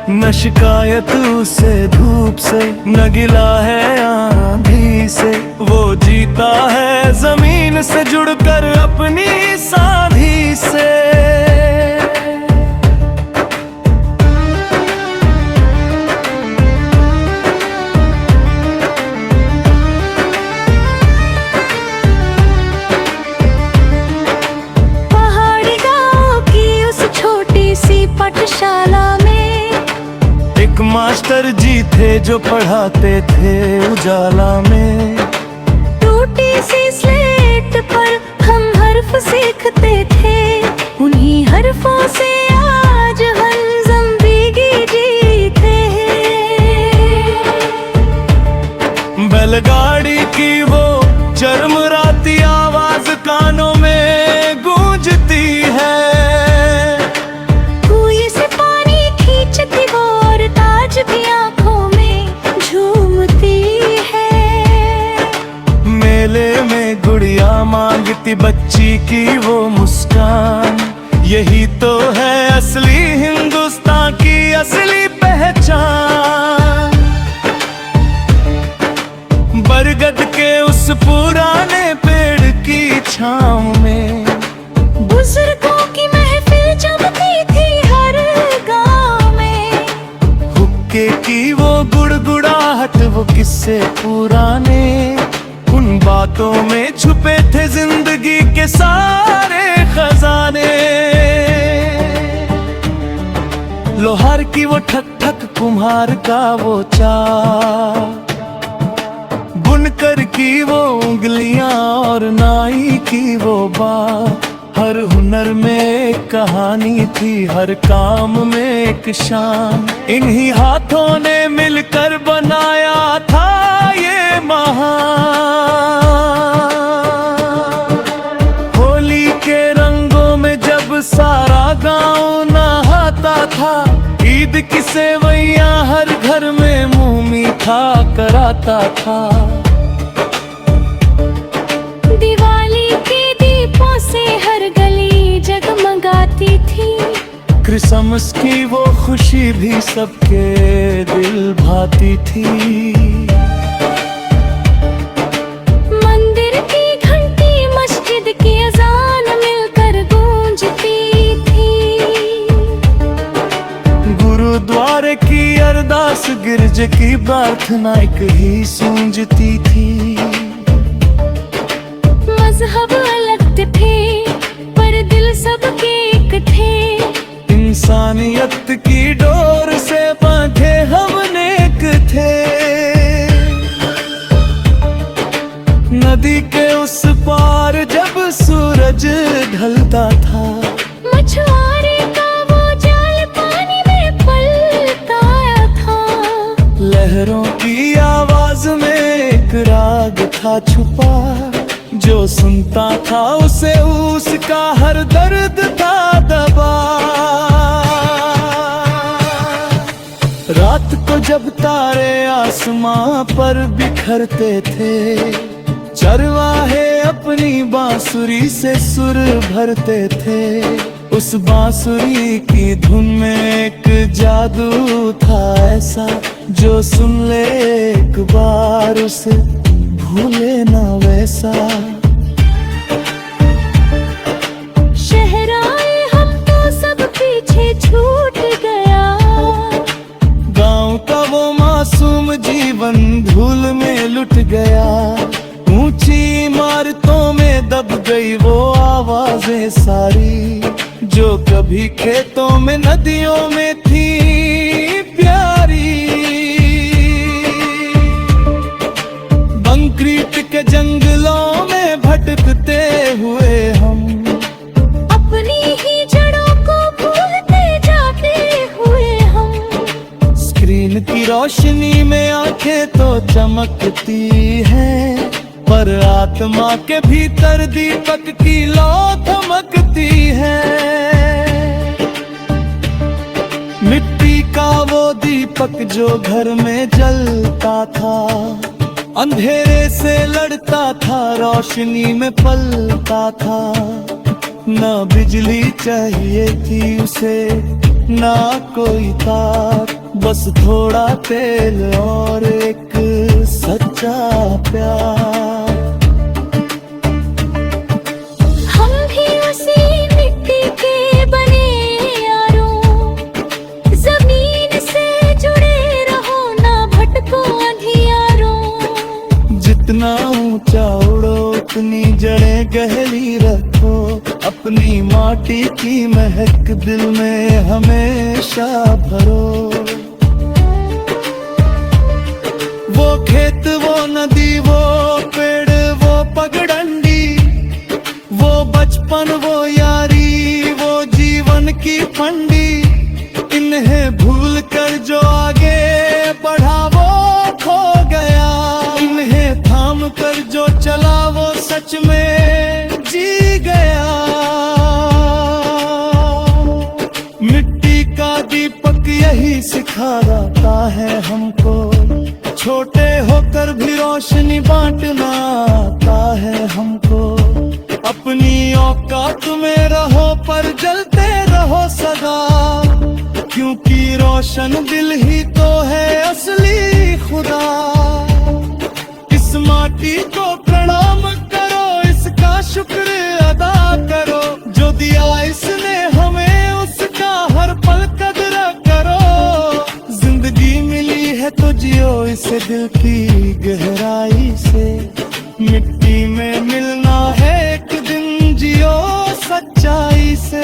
न शिकायत उसे धूप से, न गिला है आंधी से। वो जीता है जमीन से जुड़कर अपनी सांधी से। पहाड़ी गांव की उस छोटी सी पाठशाला में एक मास्टर जी थे जो पढ़ाते थे उजाला में। टूटी सी स्लेट पर हम हर्फ सीखते थे, उन्हीं हर्फों से आज हम जिंदगी जीते हैं। बैलगाड़ी की वो चरमराती आवाज कानों में गूंजती है। कुएं से पानी खींचती वो और ताज भी आंखों में झूमती है। मेले में गुड़िया मांगती बच्ची की वो मुस्कान, यही तो है असली हिंदुस्तान की असली पहचान। बरगद के उस पुराने पेड़ की छांव में बुजुर्गों की महफिल जमती थी हर गांव में। हुक्के की वो गुड़गुड़ाहट, वो किस्से पुराने, उन बातों में छुपे थे जिंदगी के सारे खजाने। लोहार की वो ठक ठक, कुम्हार का वो चाल, बुनकर की वो उंगलियां और नाई की वो बात। हर हुनर में एक कहानी थी, हर काम में एक शान। इन्हीं हाथों ने मिलकर बनाया था ये महान। होली के रंगों में जब सारा गांव नहाता था, ईद की सेवैयां हर घर में मुंह मीठा कराता था। दिवाली के दीपों से हर गली जगमगाती थी। क्रिसमस की वो खुशी भी सबके दिल भाती थी। मंदिर की घंटी मस्जिद की अजान मिलकर गूंजती थी। गुरुद्वारे की अरदास, गिरजे की प्रार्थना एक ही सूंजती थी। मजहब अलग थे पर दिल सबके एक थे। इंसानियत की डोर से बांधे हम नेक थे। नदी के उस पार जब सूरज ढलता था, मछुआरे का वो जाल पानी में पलता था। लहरों की आवाज में एक राग था छुपा, जो सुनता था उसे उसका हर दर्द था दबा। रात को जब तारे आसमां पर बिखरते थे, चरवाहे अपनी बांसुरी से सुर भरते थे। उस बांसुरी की धुन में एक जादू था ऐसा, जो सुन ले एक बार उसे भूले ना वैसा। शहराए हम तो सब पीछे छूट गया। गांव का वो मासूम जीवन धूल में लुट गया। ऊंची इमारतों में दब गई वो आवाजें सारी, जो कभी खेतों में नदियों में थी प्यारी। कंक्रीट के जंगलों में भटकते हुए हम अपनी ही जड़ों को भूलते जाते हुए हम। स्क्रीन की रोशनी में आंखें तो चमकती हैं, पर आत्मा के भीतर दीपक की लौ थमकती है। मिट्टी का वो दीपक जो घर में जलता था, अंधेरे से लड़ता था, रोशनी में पलता था। न बिजली चाहिए थी उसे, ना कोई तार, बस थोड़ा तेल और एक सच्चा प्यार। हम भी उसी मिट्टी के बने यारों, जमीन से जुड़े रहो ना भटको अंधियारों। जितना ऊंचा उड़ो उतनी जड़ें गहरी रखो, अपनी माटी की महक दिल में हमेशा भरो। वो खेत वो नदी वो पेड़ वो पगडंडी, वो बचपन वो यारी वो जीवन की फंडी। इन्हें भूल कर जो आगे बढ़ा वो खो गया, इन्हें थाम कर जो चला वो सच में जी गया। मिट्टी का दीपक यही सिखाता है हमको, छोटे होकर भी रोशनी बांटना आता है हमको। अपनी औकात में रहो पर जलते रहो सदा, क्योंकि रोशन दिल ही तो है असली खुदा। इस माटी को प्रणाम करो, इसका शुक्र अदा करो, जो दिया इसने हमें उसका हर पल कदर करो। जिंदगी मिली है तो जियो इसे दिल की गहराई से, मिट्टी में मिलना है एक दिन जियो सच्चाई से।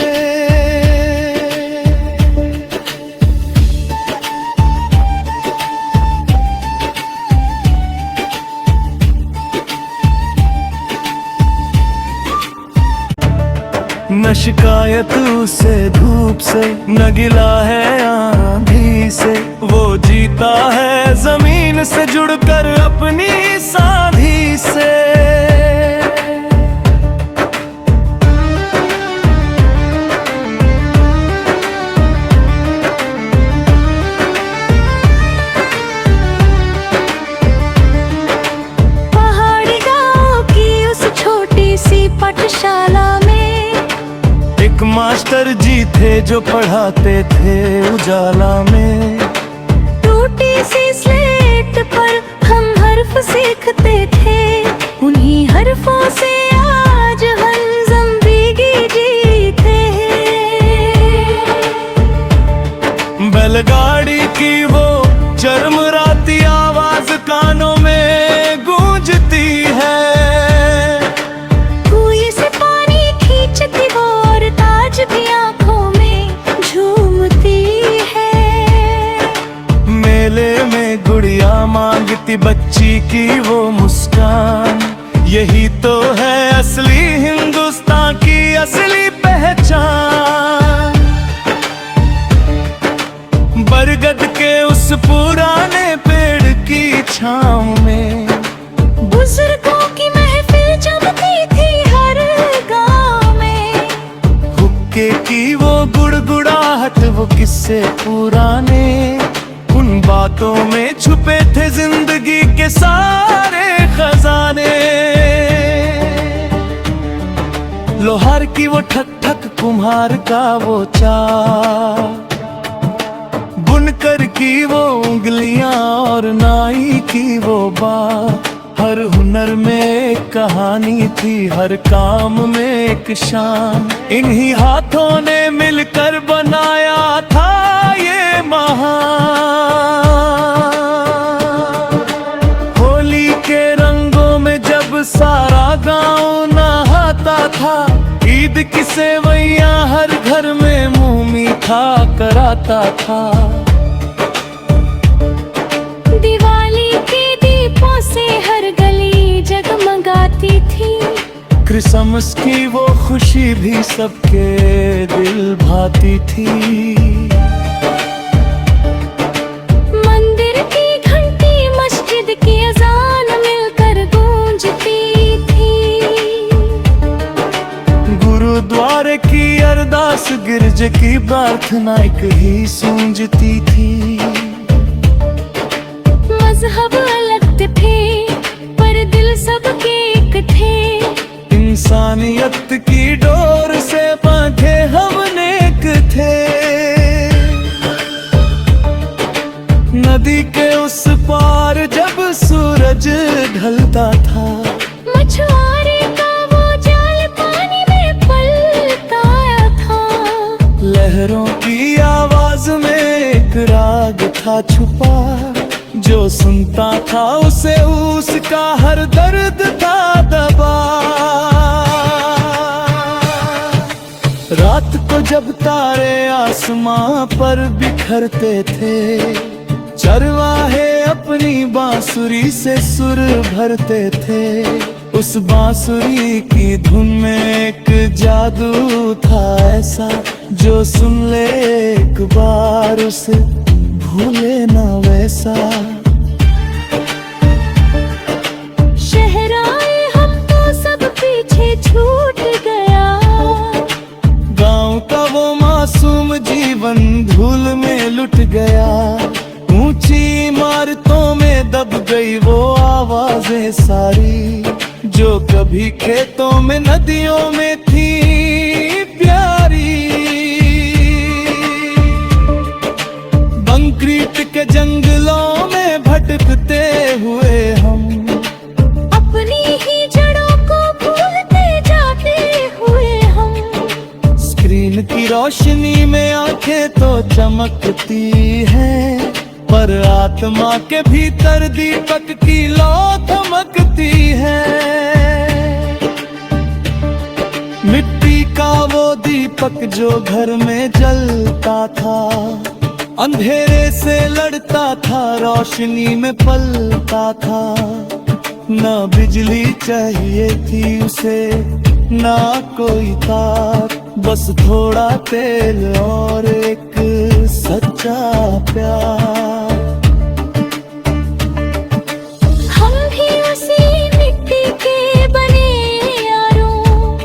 न शिकायत उसे धूप से, न गिला है आंधी से, वो जीता है जमीन से जुड़कर अपनी साधी से। पहाड़ी गांव की उस छोटी सी पाठशाला में एक मास्टर जी थे जो पढ़ाते थे उजाला में। टूटी सी स्लेट पर हम हर्फ सीखते थे, उन्हीं हर्फों से आज हम जिंदगी जीते हैं। बैलगाड़ी की वो चरमराती आवाज कानों में गूंजती है, कुएं से पानी खींचती वो और ताज भी आंखों में झूमती है। मेले में गुड़िया मांगती बच्ची की वो मुस्कान, यही तो है असली हिंदुस्तान की असली पहचान। बरगद के उस पुराने पेड़ की छांव में बुजुर्गों की महफिल जमती थी हर गांव में। हुक्के की वो गुड़गुड़ाहट वो किस्से पुराने, उन बातों में छुपे थे जिंदगी के सारे खजाने। लोहार की वो ठक ठक कुम्हार का वो चार, बुनकर की वो उंगलियां और नाई की वो बात। हर हुनर में एक कहानी थी, हर काम में एक शान, इन्हीं हाथों ने मिलकर बनाया था ये महान। होली के रंगों में जब सारा गांव नहाता था, ईद की सेवैयां हर घर में मुंह मीठा कराता था। दिवाली के दीपों से हर गली जगमगाती थी, क्रिसमस की वो खुशी भी सबके दिल भाती थी। मंदिर की घंटी मस्जिद की अजान मिलकर गूंजती थी, गुरुद्वारे की अरदास गिरज की प्रार्थना एक ही सूंजती थी। मजहब अलग थे पर दिल सबके एक थे, इंसानियत की डोर से बांधे हम नेक थे। सूरज ढलता था। मछुआरे का वो जाल पानी में पलता था। लहरों की आवाज में एक राग था छुपा, जो सुनता था उसे उसका हर दर्द था दबा। रात को जब तारे आसमां पर बिखरते थे, चरवाहे अपनी बांसुरी से सुर भरते थे। उस बांसुरी की धुन में एक जादू था ऐसा, जो सुन ले एक बार उसे भूले ना वैसा। शहराए हम तो सब पीछे छूट गया। गांव का वो मासूम जीवन धूल में लुट गया। ऊंची इमारतों में दब गई वो आवाजें सारी, जो कभी खेतों में नदियों में थी प्यारी। कंक्रीट के जंगलों में भटकते हुए हम अपनी ही जड़ों को भूलते जाते हुए हम। स्क्रीन की रोशनी में आंखें तो चमकती हैं, पर आत्मा के भीतर दीपक की लौ धमकती है। मिट्टी का वो दीपक जो घर में जलता था, अंधेरे से लड़ता था, रोशनी में पलता था। ना बिजली चाहिए थी उसे, ना कोई तार, बस थोड़ा तेल और एक सच्चा प्यार। हम भी उसी मिट्टी के बने यारों,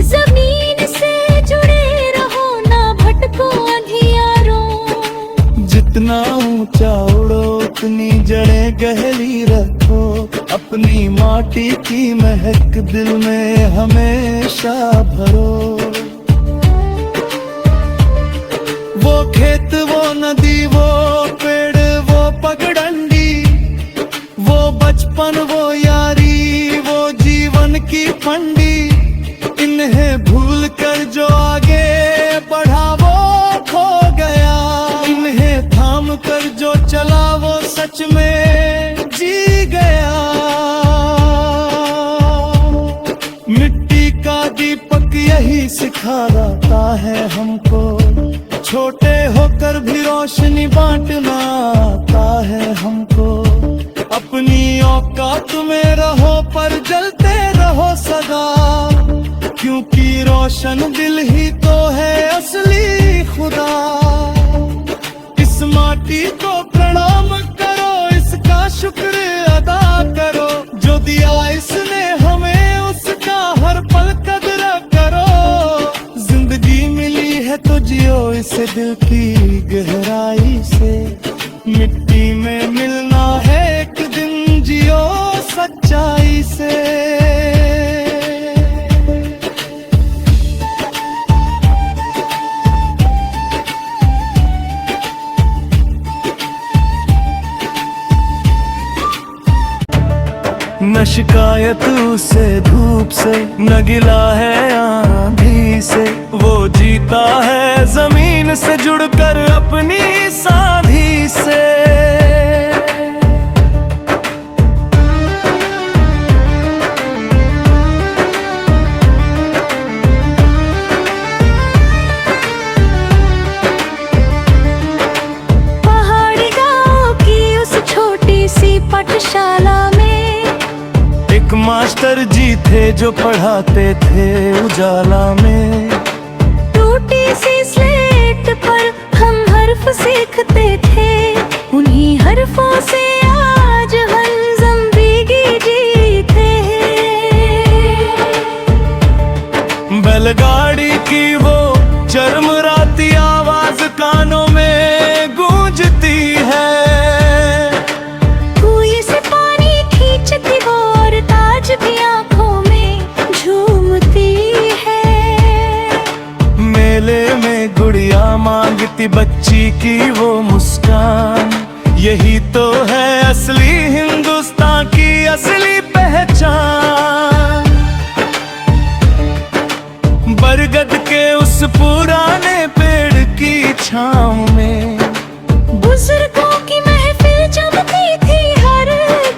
जमीन से जुड़े रहो ना भटको अंधियारों। जितना ऊंचा उड़ो उतनी जड़ें गहरी रखो, अपनी माटी की महक दिल में हमेशा भरो। वो खेत, वो नदी, वो पेड़, वो पगडंडी, वो बचपन, वो यारी, वो जीवन की फंडी। इन्हें भूल कर जो आगे बढ़ा वो खो गया। इन्हें थाम कर जो चला वो सच में जी गया। मिट्टी का दीपक यही सिखाता है हमको, छोटे होकर भी रोशनी बांटना आता है हमको। अपनी औकात में रहो पर जलते रहो सदा, क्योंकि रोशन दिल ही तो है असली खुदा। इस माटी को प्रणाम करो, इसका शुक्र अदा करो, जो दिया इसने हमें उसका हर पल कदर करो। जिंदगी मिली है तो जियो इसे दिल की गहराई से, मिट्टी में मिलना है एक दिन, जियो सच्चाई से। न शिकायत उसे धूप से, न गिला है आंधी से। वो जीता है जमीन से जुड़कर अपनी साधी से। पहाड़ी गांव की उस छोटी सी पाठशाला में एक मास्टर जी थे जो पढ़ाते थे उजाला में। टूटी सी स्लेट पर हम हर्फ सीखते थे, उन्हीं हर्फों से आज हर जिंदगी जीते हैं। बैलगाड़ी की वो चरमराती आवाज कानों में गूंजती है। कुएं से पानी खींचती वो और ताज भी आंखों में झूमती है। मेले में गुड़िया मांगती बच्ची की वो मुस्कान, यही तो है असली हिंदुस्तान शाम में। बुजुर्गों की महफिल जमती थी हर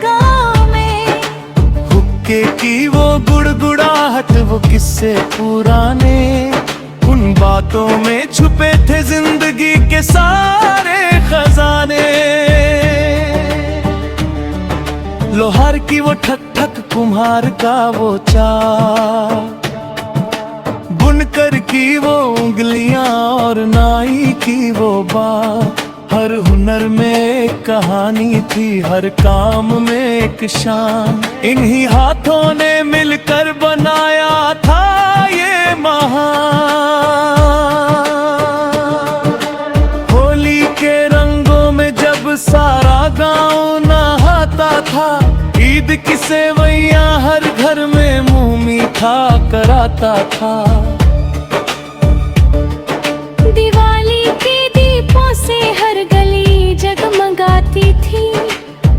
गांव में। हुक्के की वो गुड़गुड़ाहट, वो किस्से पुराने, उन बातों में छुपे थे जिंदगी के सारे खजाने। लोहार की वो ठक ठक, कुम्हार का वो चाल, बुनकर की वो उंगलियां और नाई की वो बात। हर हुनर में एक कहानी थी, हर काम में एक शान। इन्हीं हाथों ने मिलकर बनाया था ये महान। होली के रंगों में जब सारा गांव नहाता था, ईद की सेवैयां हर घर में मुंह मीठा कराता था। दिवाली के दीपों से हर गली जगमगाती थी।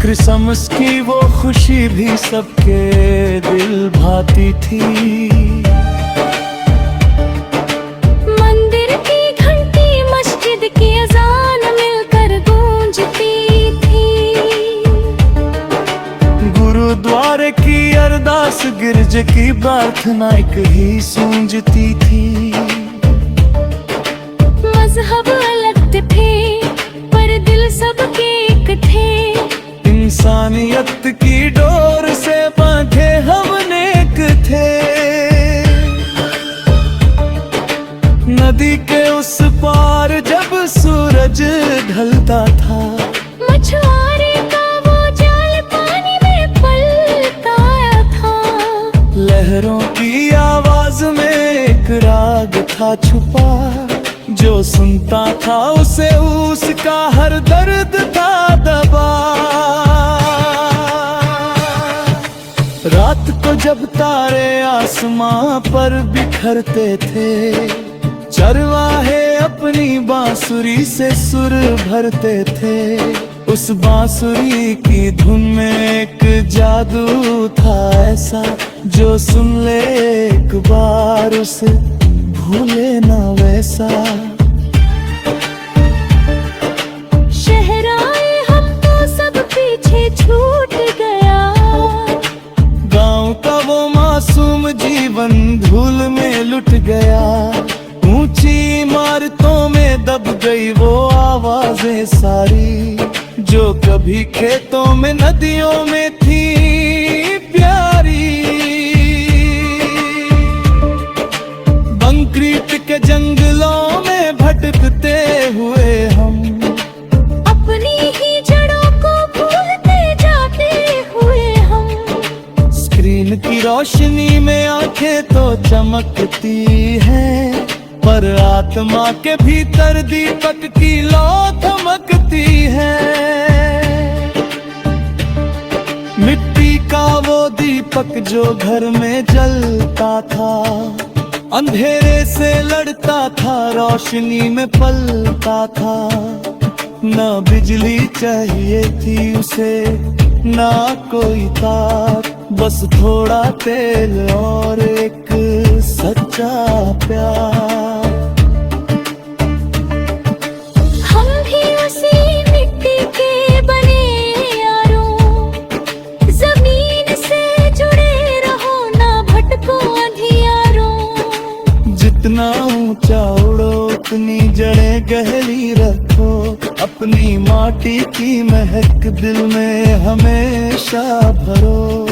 क्रिसमस की वो खुशी भी सबके दिल भाती थी। मंदिर की घंटी, मस्जिद की अजान मिलकर गूंजती थी। गुरुद्वारे की अरदास, गिरजे की प्रार्थना एक ही सूंजती थी। मजहब अलग थे पर दिल सबके एक थे। इंसानियत की डोर से बांधे हम नेक थे। नदी के उस पार जब सूरज ढलता था, मछुआरे का वो जाल पानी में पलटाया था। लहरों की आवाज में एक राग था छुपा, जो सुनता था उसे उसका हर दर्द था दबा। रात को जब तारे आसमां पर बिखरते थे, चरवाहे अपनी बांसुरी से सुर भरते थे। उस बांसुरी की धुन में एक जादू था ऐसा, जो सुन ले एक बार उसे भूले ना वैसा। शहराए हम तो सब पीछे छूट गया। गांव का वो मासूम जीवन धूल में लुट गया। ऊंची इमारतों में दब गई वो आवाजें सारी, जो कभी खेतों में नदियों में थी प्यारी। कंक्रीट के जंगलों में भटकते हुए हम, अपनी ही जड़ों को भूलते जाते हुए हम। स्क्रीन की रोशनी में आंखें तो चमकती हैं, पर आत्मा के भीतर दीपक की लौ धमकती है। मिट्टी का वो दीपक जो घर में जलता था, अंधेरे से लड़ता था, रोशनी में पलता था। ना बिजली चाहिए थी उसे, ना कोई तार, बस थोड़ा तेल और एक सच्चा प्यार। हम भी उसी मिट्टी के बने यारों, जमीन से जुड़े रहो ना भटको अंधियारों। जितना ऊंचा उड़ो उतनी जड़ें गहरी रखो, अपनी माटी की महक दिल में हमेशा भरो।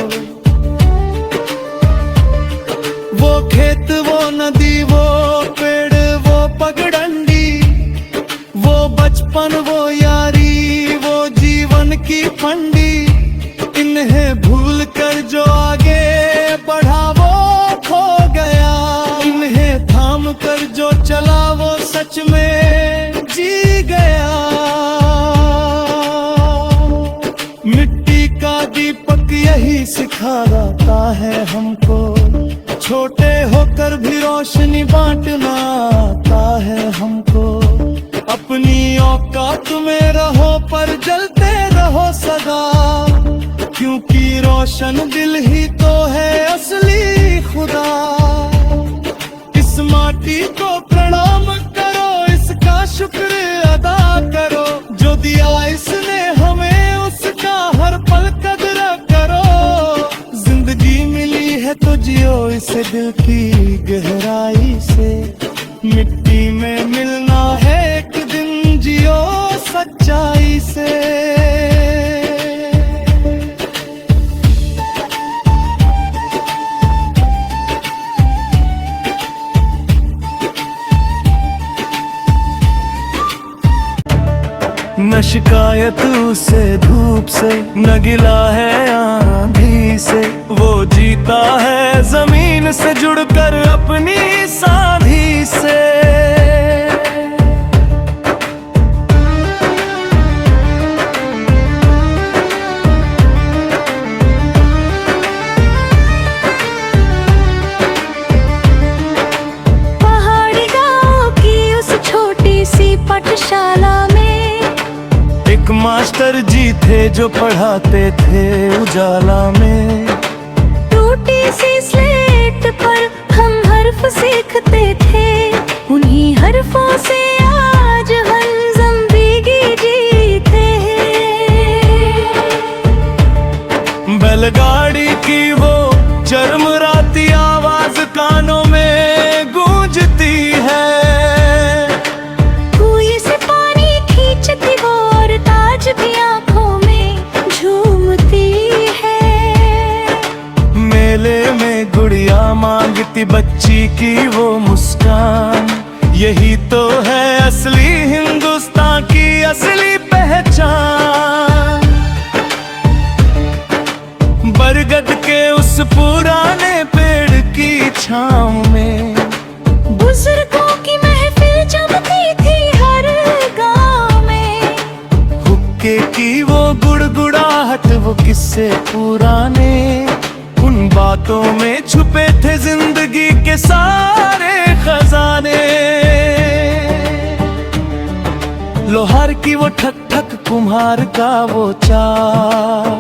वो खेत, वो नदी, वो पेड़, वो पगडंडी, वो बचपन, वो यारी, वो जीवन की फंडी। इन्हें भूल कर जो आगे बढ़ा वो खो गया, इन्हें थाम कर जो चला वो सच में जी गया। मिट्टी का दीपक यही सिखाता है हमको, छोटे होकर भी रोशनी बांटना आता है हमको। अपनी औकात में रहो पर जलते रहो सदा, क्योंकि रोशन दिल ही तो है असली खुदा। इस माटी को प्रणाम करो, इसका शुक्र से दिल की गहराई से। मिट्टी में मिलना है एक दिन, जियो सच्चाई से। न शिकायत उसे धूप से, न गिला है आंधी से। वो जीता है जमीन से जुड़कर अपनी साधी से। पहाड़ी गांव की उस छोटी सी पाठशाला में एक मास्टर जी थे जो पढ़ाते थे उजाला में। टूटी सी स्लेट पर हम हर्फ सीखते थे, उन्हीं हर्फों से आज हम ज़िंदगी जीते हैं। बैलगाड़ी की वो चरमराती आवाज कानों में गूंजती है। कुएं से पानी खींचती वो और ताज भी आंखों में झूमती है। मेले में गुड़िया मांगती बच्ची की वो मुस्कान। यही तो है असली हिंदुस्तान की असली पहचान। बरगद के उस पुराने पेड़ की छांव में बुजुर्गों की महफिल जमती थी हर गांव में। हुक्के की वो गुड़गुड़ाहट, वो किस्से पुराने। उन बातों में छुपे थे जिंदगी के सारे खजाने। लोहार की वो ठक ठक, कुम्हार का वो चाल,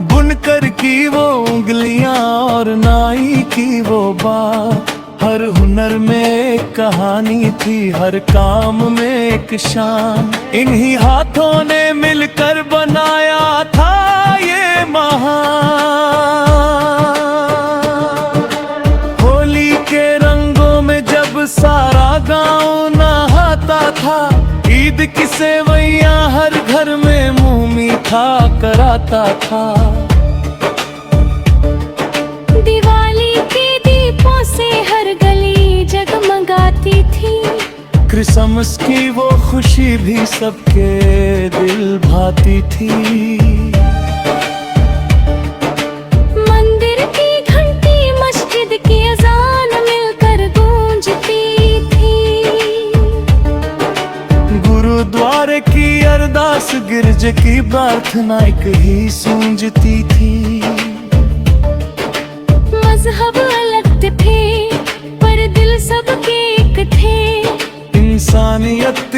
बुनकर की वो उंगलियां और नाई की वो बात। हर हुनर में एक कहानी थी, हर काम में एक शान। इन्हीं हाथों ने मिलकर बनाया था ये महान। होली के रंगों में जब सारा गांव नहाता था, ईद की सेवैयां हर घर में मुंह मीठा कराता था। दिवाली के दीपों से हर गली जगमगाती थी। क्रिसमस की वो खुशी भी सबके दिल भाती थी। मंदिर की घंटी मस्जिद की अजान मिलकर गूंजती थी। गुरुद्वारे की अरदास, गिरजे की प्रार्थना एक ही सूंजती थी। मजहब अलग थे पर दिल सबके एक थे। इंसानियत